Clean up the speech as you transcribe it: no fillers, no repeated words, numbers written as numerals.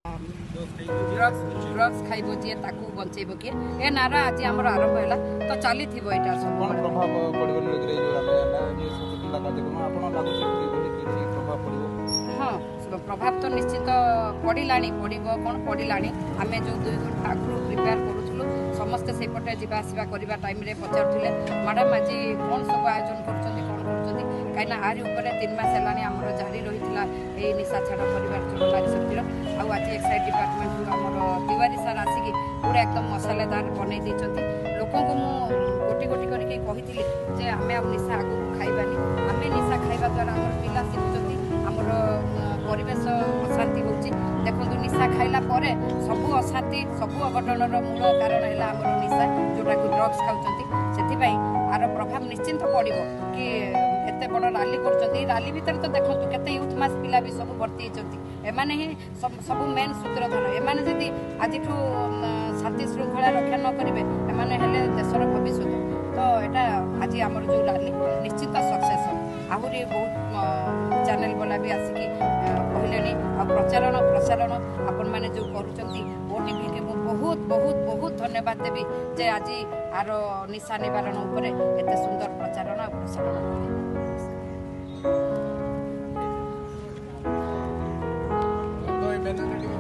drugs खाइब जी ताकू बंचेब किए ए नारा आज आमर आरंभ है तो चली थी यहाँ सब प्रभाव हाँ प्रभाव तो निश्चित पड़ा पड़ो कौन पड़ा आम जो 2 घंटा आगु प्रिपेयर करूँ समस्ते से पटे जावासवा करवा टाइम पचारे मैडम आज कौन सब आयोजन कर कहीं आरी उपर 3 मास है जारी रही है निशा छाड़ परिवार चलो नारी शक्तिर आज एक्साइज डिपार्टमेंट आम तिवारी सार आसिक पूरा एकदम मसालेदार बनई लोक गोटी गोटी करके कही आम निशा आगू खाइबानी आम निशा खाइबा द्वारा आम पिला शिखुंट आमर परिवेश अशांति होची देखो निशा खाइला पर सबू अशांति सबू अघटनर मूल कारण है आमर निशा जोटा कि ड्रग्स खाऊँ से आर प्रभाव निश्चिंत पड़ो कि एत बड़ राली कर भितर तो देखो केते यूथ मास पिला भी सब भर्ती एमाने ही सब मेन सूत्रधर एमाने जदि आज शांति श्रृंखला रक्षा न करेंगे एमाने हेले देशर भविष्य तो यहाँ आज आमर जो राली निश्चित सक्सेस आहरी बहुत चैनल वाला भी आसिकी कहले प्रचारण प्रसारण आपण मैंने जो करुँच ओटीवी के बहुत बहुत बहुत धन्यवाद देवी जे आज आर निशा निवारण उपर एत सुंदर प्रचारण और प्रसारण तो